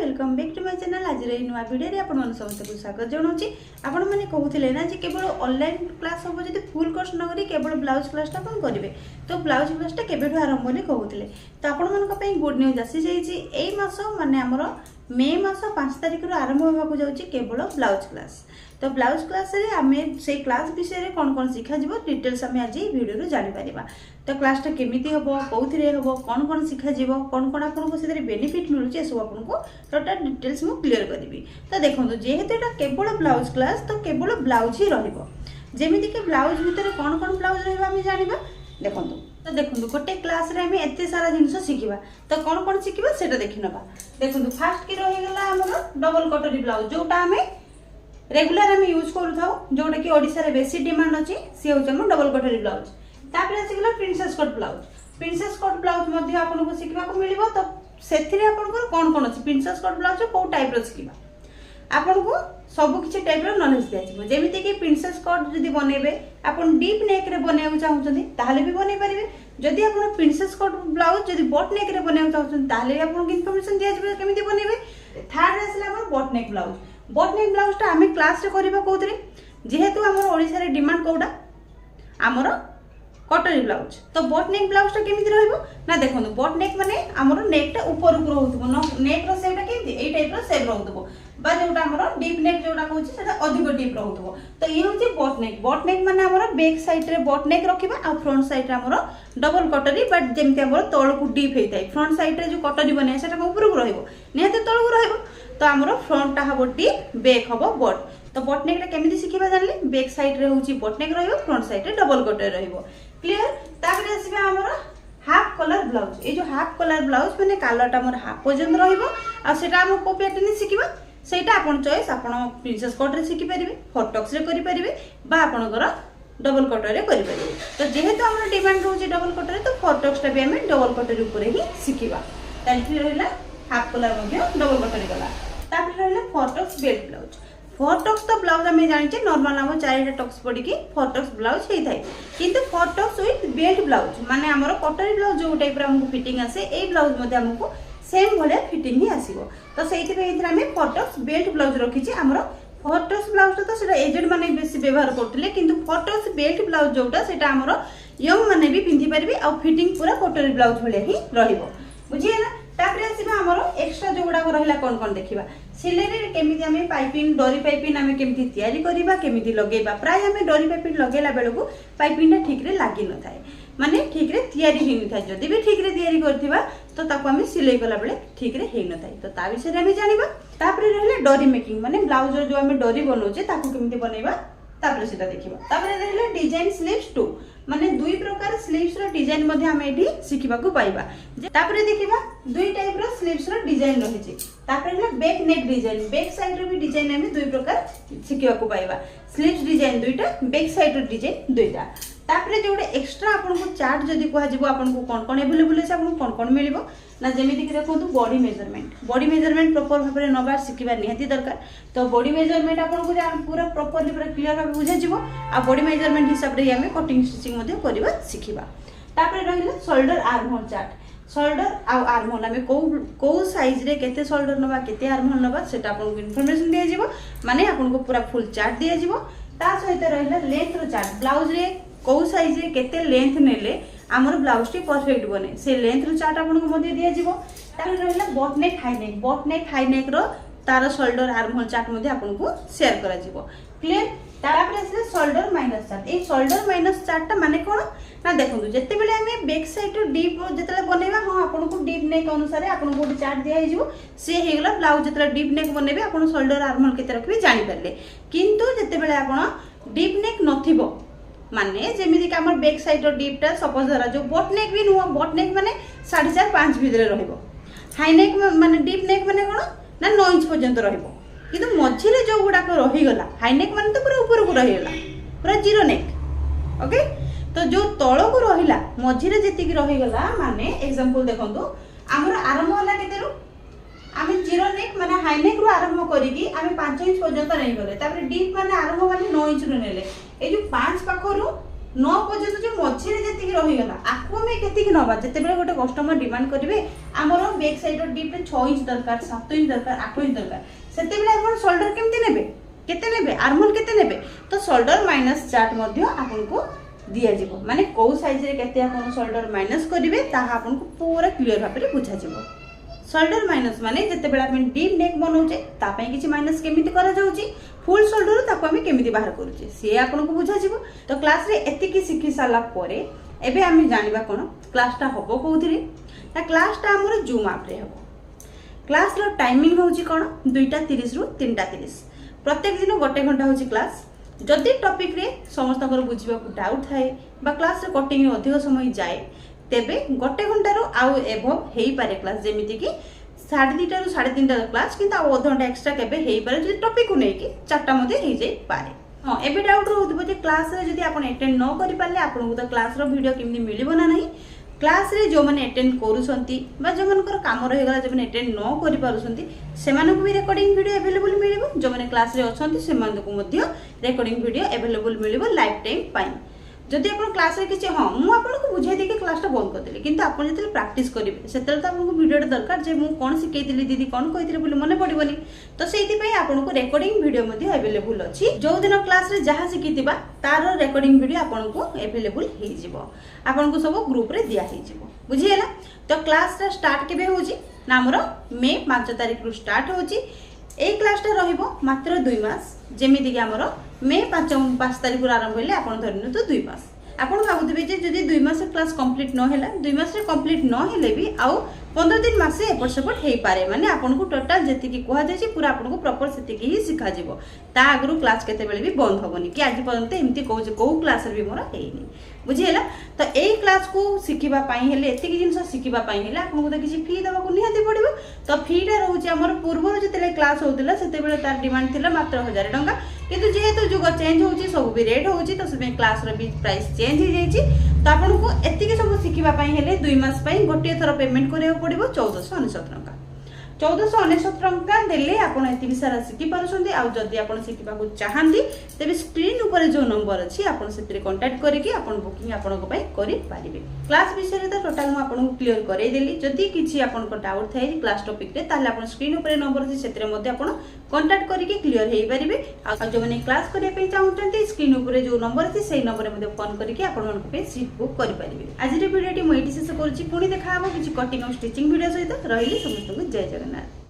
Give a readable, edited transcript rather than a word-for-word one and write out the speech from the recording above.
Welcome back to my channel. आज नुआ video आपण समस्त को स्वागत जनाऊँगी। आपण मैंने कहते ना जे केवल ऑनलाइन क्लास हम जब फुल कोर्स न करी केवल ब्लाउज क्लासटा कौन करेंगे तो ब्लाउज क्लासटा केबेठू आरंभ बोली कहते तो आपण गुड न्यूज आसी जाइए। मस माने आमर मे मास 5 तारिख आरंभ होगा जाऊँगी केवल ब्लाउज क्लास। तो ब्लाउज क्लास रे आमे से क्लास विषय कौन कौन शिखा जीवो डिटेल्स आमे आज वीडियो जानि परिबा। तो क्लासटा केमिति हबो कोउथिरे हबो कौन कौन शिखा जीवो कौन कौन आपनको से बेनिफिट मिलुचे सब आपनको टोटल डिटेल्स मु क्लियर करबी। तो देखंतु जेहेतु एटा केवल ब्लाउज क्लास तो केवल ब्लाउज ही रहइबो। जेमिति कि ब्लाउज भितर कौन कौन ब्लाउज रहइबा आमे जानिबा। देखंतु तो देखंतु गोटे क्लास रे आमे एते सारा जिंस शिखिबा तो कौन कौन शिखिबा सेटा देखि नबा। देखंतु फर्स्ट की रहि गला हमर डबल कटोरी ब्लाउज जोटा आमे रेगुलर आम यूज करूँ जोटा कि ओडिशा रे बेसी डिमांड अच्छी सी हूँ आम डबल कटोरी ब्लाउज। तापर आसीगला princess cut blouse. Princess cut blouse मध्य आपको शिखा मिल तो से कौन कौन अच्छी प्रिंसेस कट ब्लाउज कौ टाइप शिखा आपको सब किसी टाइप नॉलेज दिया जमीती कि प्रिंसेस कट जब बनइबे आप डीप नेक रे बनवाक चाहते भी बनई पारे। जदि आप प्रिंसेस कट ब्लाउज जब बट नेक रे बनवाक चाहते आपको इनफॉरमेशन दिया केमी बनइबे। थर्ड आसला but neck blouse. But neck blouse टा आम क्लास रे करबा कोथरे जेहेतु आमर ओडिसा रे डिमांड कोडा आमर कटोरी ब्लाउज। तो बट नेक ब्लाउज टा केमिति रहइबो ना देखंतु बट नेक माने आमर नेक टा ऊपर ऊपर रहउतबो नेक रो शेप टा केमिति एई टाइप रो शेप रहउतबो बा जोटा आमर डीप नेक जोटा कहउछि सेटा अधिक डीप रहउतबो। तो ये होछि बट नेक। बट नेक माने आमर बैक साइड रे बट नेक रखिबा आ फ्रंट साइड रे आमर डबल कटोरी बट जेमिति आमर तळ को डीप हेइताय फ्रंट साइड रे जो कटोरी बने सेटा ऊपर को रहइबो नेते तळ को रहइबो। तो आमर फ्रंट टा हबो डीप बैक हबो बट। तो बट नेक टा केमिति शिखिबा जानले बैक साइड रे होछि बट नेक रहइबो फ्रंट साइड रे डबल कटोरी रहइबो। क्लियर। तापर आसीबा आमर हाफ कलर ब्लाउज। ए जो हाफ कलर ब्लाउज माने कलर टा हमर हाफ पर्यंत रहइबो आ सेटा हम को पैटर्न शिखिबा सेटा आपन चॉइस आपन प्रिंसेस कट रे शिखि परिबे फॉरटक्स रे करि परिबे बा आपनकर डबल कटर रे करि परिबे। तो जेहेतु हमर डिमांड रहउछि डबल कटर रे तो फॉरटक्स टा भी हम डबल कटर ऊपर ही शिखिबा। तालि रहला हाफ कलर मध्ये डबल कटर गला। तापर रहला फॉरटक्स बेल्ट ब्लाउज। फॉरटक्स तो ब्लाउज आम जाने नॉर्मल आम 4टा टक्स पड़ी फॉरटक्स ब्लाउज होता है किंतु फॉरटक्स विथ बेल्ट ब्लाउज माने आमर कटोरी ब्लाउज जो टाइप आमको फिटिंग आसे ए ब्लाउज मध्ये आमको सेम भाया फिटिंग ही आसीबो। तो से फॉरटक्स बेल्ट ब्लाउज रखी आमर फॉरटक्स ब्लाउज तो सेटा एजेड माने बेसी व्यवहार करथिले किंतु फॉरटक्स बेल्ट ब्लाउज जोटा सेटा आमर यंग माने भी पिंधि परिबे आ फिटिंग पूरा कटोरी ब्लाउज भलिया ही रहिबो। बुझिए ना। तापर आसीबा हमर एक्स्ट्रा जो गुडा रहला कोन कोन देखिबा सिलेरी केमिति हमें पाइपिंग डोरी पाइपिंग हमें केमिति तैयारी करबा केमिति लगेबा। प्राय हमें डोरी पाइपिंग लगेला बेलको पाइपिंग टा ठीक रे लागि न थाए माने ठीक रे तैयारी हे न थाए। जदि भी ठीक रे तैयारी करथिबा तो ताको हमें सिलाई कला बेले ठीक रे हे न थाए। तो ता विषय रे हमें जानिबा। तापर रहला डोरी मेकिंग माने ब्लाउज जो हमें डोरी बनौचे ताको केमिति बनेबा तापर सेटा देखिबा। तापर रहला डिजाइन स्लीव्स 2 माने दुई प्रकार स्लीव्स रो डिजाइन मध्ये हम एठी शिखिबा को पाइबा। तापर देखिबा दुई टाइप रो स्लीव्स रो डिजाइन रहिछि। तापर रहला back neck design back side रो भी डिजाइन हम दुई प्रकार शिखिबा को पाइबा। स्लीव्स डिजाइन दुईटा बैक साइड रो डिजाइन दुईटा। तापर जोडे एक्स्ट्रा आपनको चार्ट जदी कोहा जिवो आपनको कोन कोन अवेलेबल छै आपनको कोन कोन मिलिबो ना जेमिति कि देखंतु बॉडी मेजरमेंट प्रॉपर भाबरे नबा शिखिबा निहाती दरकार। तो बॉडी मेजरमेंट आपनको पूरा प्रॉपर्ली पूरा क्लियर भाबे बुझा जिवो आ बॉडी मेजरमेंट हिसाब रे हमें कटिंग स्टिचिंग मध्ये करबा शिखिबा। तापर रहिला shoulder arm hole chart. Shoulder आ आर्म होल हमें को साइज रे केते शोल्डर नबा केते आर्म होल नबा सेटा आपनको इन्फॉर्मेशन दिया जिवो माने आपनको पूरा फुल चार्ट दिया जिवो। ता सहित रहिला लेंथ रो चार्ट ब्लाउज रे को साइज रे केते लेंथ नेले हमर ब्लाउज टी परफेक्ट बने से लेंथ रो चार्ट आपनको मध्ये दिया जिवो। तापर रहिला बॉट नेक हाई नेक रो तार शोल्डर आर्म होल चार्ट मध्ये आपनको शेयर करा जिवो। क्लियर। तापर आसे शोल्डर माइनस चार्ट। ए शोल्डर माइनस चार्ट टा माने कोन ना देखंतु जते बेले हमें बैक साइड रो डीप जतले बनेबा हां आपनको डीप नेक अनुसार आपनको गोटे चार्ट दिया हे जिवो से हे गेला ब्लाउज जतले डीप नेक बनेबे आपन शोल्डर आर्म होल केते रखबे जानि परले। किंतु जते बेले आपन डीप नेक नथिबो माने जेमिति कि हमर बैक साइड रो डीप टा सपोज धरा जो बॉट नेक भी नुवा बॉट नेक माने 4.5 5 भितरे रहइबो। हाई नेक माने डीप नेक माने कोन ना 9 इंच पर्यंत रहइबो किंतु मझी रे जो गुडा को रही गला हाई नेक माने तो पूरा ऊपर को रही गला पूरा जीरो नेक। ओके। तो जो तळ को रहिला मझी रे जेति कि रही गला माने एग्जांपल देखंतु हमर आरंभ होला केतेरु आमे जीरो नेक माने हाई नेक रो आरंभ करिकि आमे 5 इंच पर्यंत नै गले। तापर डीप माने आरंभ माने 9 इंच रो नेले ए जो 5 पाखरु 9 पर्यंत जो मझे जी रहीगला आपको आम के नवा जिते गोटे कस्टमर डिमांड करेंगे आमर बैक साइड डीप 6 इंच दरकार 7 इंच दरकार 8 इंच दरकार से शोल्डर केमती ने केते नेबे आर्महोल केते नेबे तो शोल्डर माइनस चार्ट आपको दिज्व माने कौ साइज रे केते आपन शोल्डर माइनस करेंगे ताहा आपको पूरा क्लीयर भाव में बुझा शोल्डर माइनस माने जिते बेला आपण डीप नेक बनाउचे तापई किछि माइनस केमिति करा जाउची फुल शोल्डर ताको आमे केमिति बाहर करूचे से आपनको बुझा जिवो। तो क्लास रे एतिकी सिखि साला परे एबे आमे जानिबा कोन क्लास टा हबो कोउथिरे ता क्लास टा हमर जूम ऐप रे हबो। क्लास रो टाइमिंग होउची कोन 2:30 रु 3:30 प्रत्येक दिन 1 घंटा होउची क्लास। जदि टॉपिक रे समस्त बुझा डाउट थाए बा क्लास रे कटिंग अधिक समय जाए तेबे 1 घंटार आउ एभव हेई पारे क्लास जेमिति कि 2:30 रु 3:30 क्लास किंतु आउ अध घंटा एक्स्ट्रा केबे हेई पारे जदि टॉपिक को नेकी 4टा मध्ये हेई जाई पारे। हां एबे डाउट रहउतबो जे क्लास रे जदि आपण अटेंड न करि पाले आपन तो क्लास रो वीडियो केमनि मिलिबो ना नहीं। क्लास रे जो माने अटेंड करूसंती बा जो मानकर काम रहि गला जे माने अटेंड न करि पारुसंती सेमानकु भी रेकॉर्डिंग वीडियो अवेलेबल मिलिबो जो माने क्लास रे अछंती सेमानकु मध्ये रेकॉर्डिंग वीडियो अवेलेबल मिलिबो लाइफ टाइम पाई। जदि आप क्लास रे किछि हां मु आपनको बुझाई दे के क्लासटा बंद कर देली किंतु आपन जते प्रैक्टिस करिवे सेतल त आपनको वीडियोटा दरकार जे मु कोन सिखैतिली दीदी कोन कहितिले बोली मने पडिबोनी। तो सेति पई आपनको रेकॉर्डिंग वीडियो मध्ये अवेलेबल अछि जो दिन क्लास रे जहा सिखितिबा तार रेकॉर्डिंग वीडियो आपनको अवेलेबल हे जिवो आपनको सब ग्रुप रे दिया हे जिवो बुझिएला। तो क्लास रा स्टार्ट केबे होजी ना हमर मे 5 तारिख रु स्टार्ट होजी। ए क्लासटा रहिबो मात्र 2 मास जेमिति कि हमर मे 5 तारिख रु आरंभ होले आपन धरनु तो 2 मास आपन भाबुथिबे जे जदि 2 मास क्लास कंप्लीट न हैला 2 मास रे कंप्लीट न हेले भी आउ 15 दिन मासे एपट सेपट हे पारे माने आपन को टोटल जेति कि कोहा जाय पूरा आपन को प्रॉपर सेति कि ही सिखा जिवो ता आगरु क्लास केते बेले भी बंद होबनी कि आज पर्यंत एमती को क्लास रे भी मोर हेइनी बुझिएला। तो एई क्लास को सिखिबा पई हेले एतिकी जिंस सिखिबा पई हेले आपन को किछि फी देबा को निहाती पड़िबो। तो फीटा रहउची हमर पूर्व जते क्लास होतिला सेते बेले तार डिमांड थिला मात्र 1000 टंका किंतु जेहेतु जुग चेंज होउची सब भी रेट होउची तो से क्लास रो भी प्राइस चेंज हो जाईची। तो आपन को एतिकी सब सिखिबा पई हेले 2 मास पई गोटे थरो पेमेंट करियो पड़िबो 1499 टंका 1499 टंका देले आपण एतिकी सारा सिखि पारुछन्ती। आ जदि आपण सिखिबा को चाहंती तेबे स्क्रीन ऊपर जो नंबर अछि आपण सेतिर कांटेक्ट करिकि आपण बुकिंग आपण को पई करि पारिबे। क्लास विषय रे त टोटल म आपण को क्लियर करै देली जदि किछि आपण को डाउट थाइ क्लास टॉपिक रे ताले आपण स्क्रीन ऊपर नंबर अछि सेतिर मध्ये आपण कांटेक्ट करिकि क्लियर हेइ पारिबे। आ जो माने क्लास करिया पई चाहउछन्ती स्क्रीन ऊपर जो नंबर अछि सेही नंबर मध्ये फोन करिकि आपण मन को पे सीट बुक करि पारिबे। आज रे वीडियोटी म एटी शेष करूछि पुनी देखा हबो किछि कटिंग और स्टिचिंग वीडियो सहित रहिली समस्त को जय जगन्नाथ।